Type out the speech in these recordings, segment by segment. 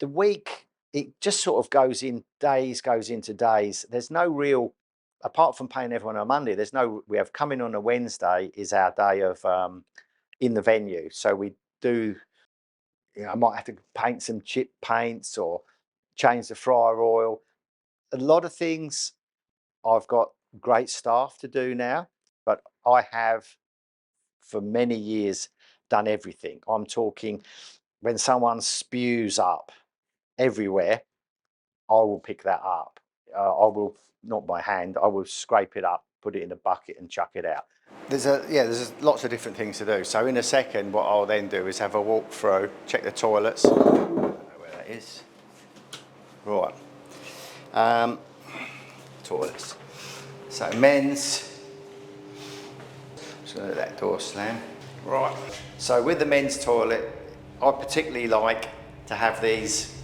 the week, it just sort of goes into days. There's no real, apart from paying everyone on Monday, there's no, we have coming on a Wednesday is our day of in the venue. So we do, I might have to paint some chip paints or change the fryer oil. A lot of things I've got great staff to do now, but I have for many years done everything. I'm talking when someone spews up everywhere, I will pick that up. I will, not by hand, I will scrape it up, put it in a bucket and chuck it out. There's lots of different things to do. So in a second, what I'll then do is have a walk through, check the toilets. I don't know where that is. Right. Toilets. So men's, just gonna let that door slam. Right. So with the men's toilet, I particularly like to have these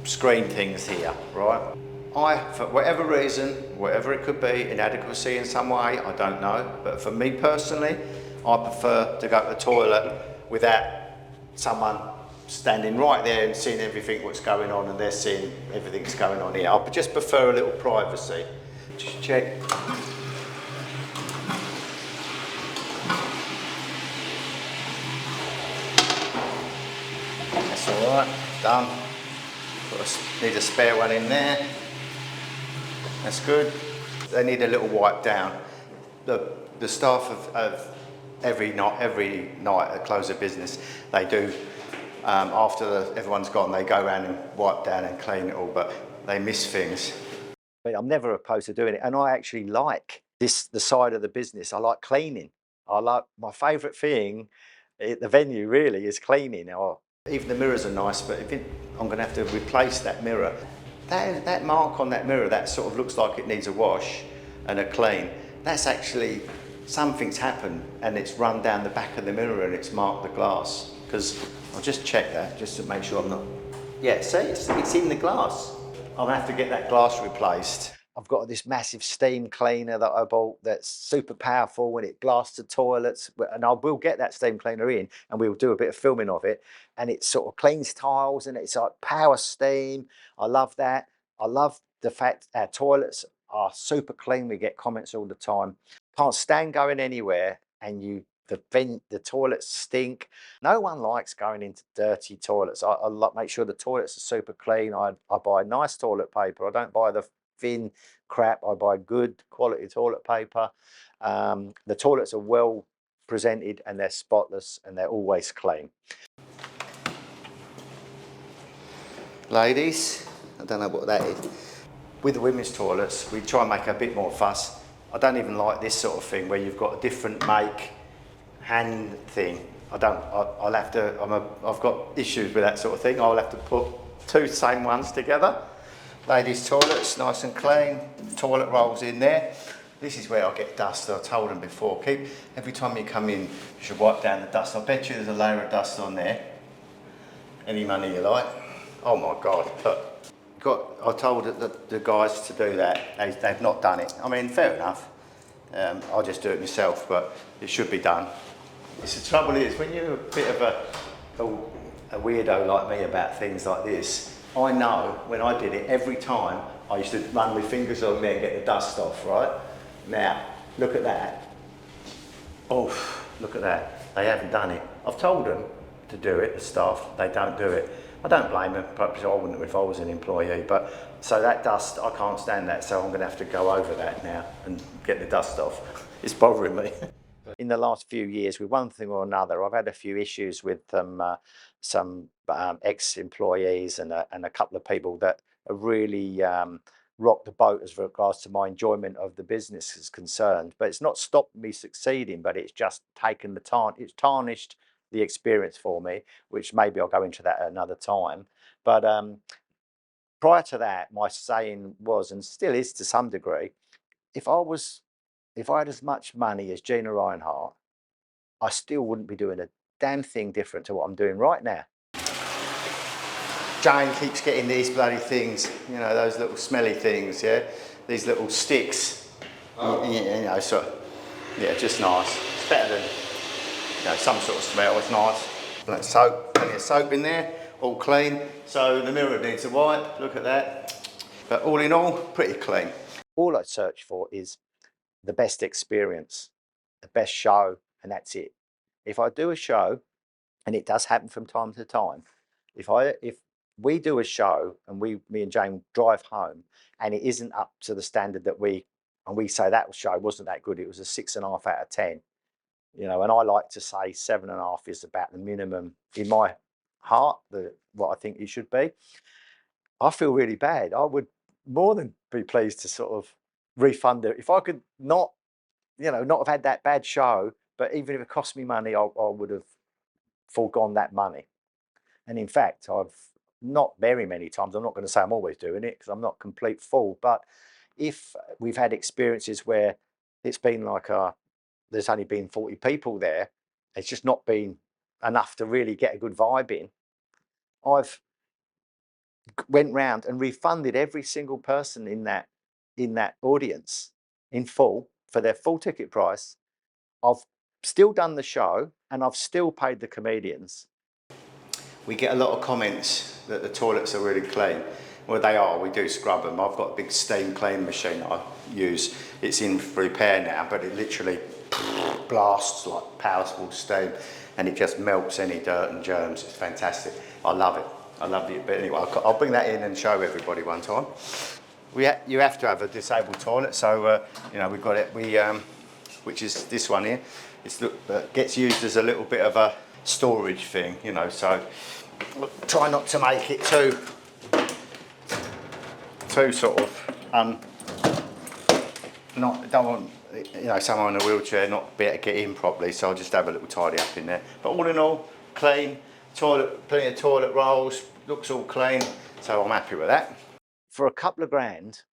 screen things here, right? For whatever reason, whatever it could be, inadequacy in some way, I don't know. But for me personally, I prefer to go to the toilet without someone standing right there and seeing everything what's going on, and they're seeing everything that's going on here. I just prefer a little privacy. Just check. That's all right, done. Need a spare one in there. That's good. They need a little wipe down. The staff of every night at close of business, they do. After everyone's gone, they go around and wipe down and clean it all, but they miss things. But I'm never opposed to doing it, and I actually like the side of the business. I like cleaning. I like, my favourite thing at the venue really is cleaning. Or even the mirrors are nice, but I'm going to have to replace that mirror. That mark on that mirror, that sort of looks like it needs a wash and a clean. That's actually, something's happened and it's run down the back of the mirror and it's marked the glass. Because I'll just check that, just to make sure I'm not... Yeah, see, it's in the glass. I'm going to have to get that glass replaced. I've got this massive steam cleaner that I bought that's super powerful when it blasts the toilets, and I will get that steam cleaner in and we'll do a bit of filming of it, and it sort of cleans tiles and it's like power steam. I love that. I love the fact our toilets are super clean. We get comments all the time. Can't stand going anywhere and the toilets stink. No one likes going into dirty toilets. I make sure the toilets are super clean. I buy nice toilet paper. I don't buy the thin crap. I buy good quality toilet paper. The toilets are well presented and they're spotless and they're always clean. Ladies, I don't know what that is. With the women's toilets, we try and make a bit more fuss. I don't even like this sort of thing where you've got a different make hand thing. I've got issues with that sort of thing. I'll have to put two same ones together. Ladies' toilets, nice and clean. Toilet rolls in there. This is where I get dust. I told them before. Every time you come in, you should wipe down the dust. I bet you there's a layer of dust on there. Any money you like. Oh my God, look. I told the guys to do that. They've not done it. I mean, fair enough. I'll just do it myself, but it should be done. The trouble is, when you're a bit of a weirdo like me about things like this, I know when I did it, every time I used to run my fingers on there and get the dust off, right? Now, look at that. Oh, look at that. They haven't done it. I've told them to do it, the staff, they don't do it. I don't blame them, perhaps I wouldn't if I was an employee, but so that dust, I can't stand that, so I'm going to have to go over that now and get the dust off. It's bothering me. In the last few years, with one thing or another, I've had a few issues with some ex-employees and a couple of people that have really rocked the boat as regards to my enjoyment of the business is concerned. But it's not stopped me succeeding, but it's just taken it's tarnished the experience for me, which maybe I'll go into that at another time. But prior to that, my saying was, and still is to some degree, if I had as much money as Gina Reinhardt, I still wouldn't be doing a damn thing different to what I'm doing right now. Jane keeps getting these bloody things, you know, those little smelly things, yeah? These little sticks, you know, so, yeah, just nice. It's better than, you know, some sort of smell, it's nice. Like soap, plenty of soap in there, all clean. So the mirror needs a wipe, look at that. But all in all, pretty clean. All I search for is the best experience, the best show, and that's it. If I do a show, and it does happen from time to time, if we do a show and me and Jane drive home and it isn't up to the standard that we say that show wasn't that good, it was a 6.5 out of 10, and I like to say 7.5 is about the minimum in my heart, what I think it should be. I feel really bad. I would more than be pleased to sort of refund it. If I could not have had that bad show, but even if it cost me money, I would have foregone that money. And in fact, I've not very many times, I'm not going to say I'm always doing it because I'm not complete fool, but if we've had experiences where it's been like there's only been 40 people there, it's just not been enough to really get a good vibe in, I've went round and refunded every single person in that audience in full for their full ticket price. I've still done the show and I've still paid the comedians. We get a lot of comments that the toilets are really clean. Well, they are. We do scrub them. I've got a big steam clean machine I use. It's in repair now, but it literally blasts like powerful steam, and it just melts any dirt and germs. It's fantastic. I love it. I love it. But anyway, I'll bring that in and show everybody one time. You have to have a disabled toilet, so we've got it. Which is this one here. It gets used as a little bit of a storage thing, so try not to make it too sort of don't want someone in a wheelchair not be able to get in properly, so I'll just have a little tidy up in there. But all in all, clean toilet, plenty of toilet rolls, looks all clean, so I'm happy with that. For a couple of grand,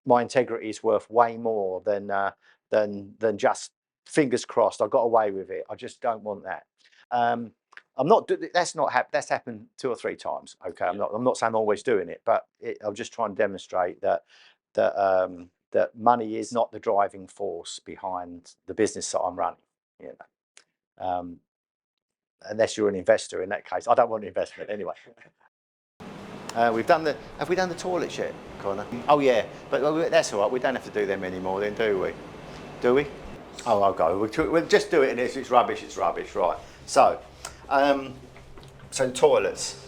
my integrity is worth way more than just fingers crossed I got away with it. I just don't want that. That's happened 2 or 3 times. Okay, I'm not saying I'm always doing it, but I'm just trying to demonstrate that money is not the driving force behind the business that I'm running. Unless you're an investor, in that case, I don't want an investment anyway. Have we done the toilets yet, Connor? Oh yeah, but that's all right. We don't have to do them anymore, then, do we? Do we? Oh, I'll go. We'll just do it, and if it's rubbish, it's rubbish, right? So, toilets.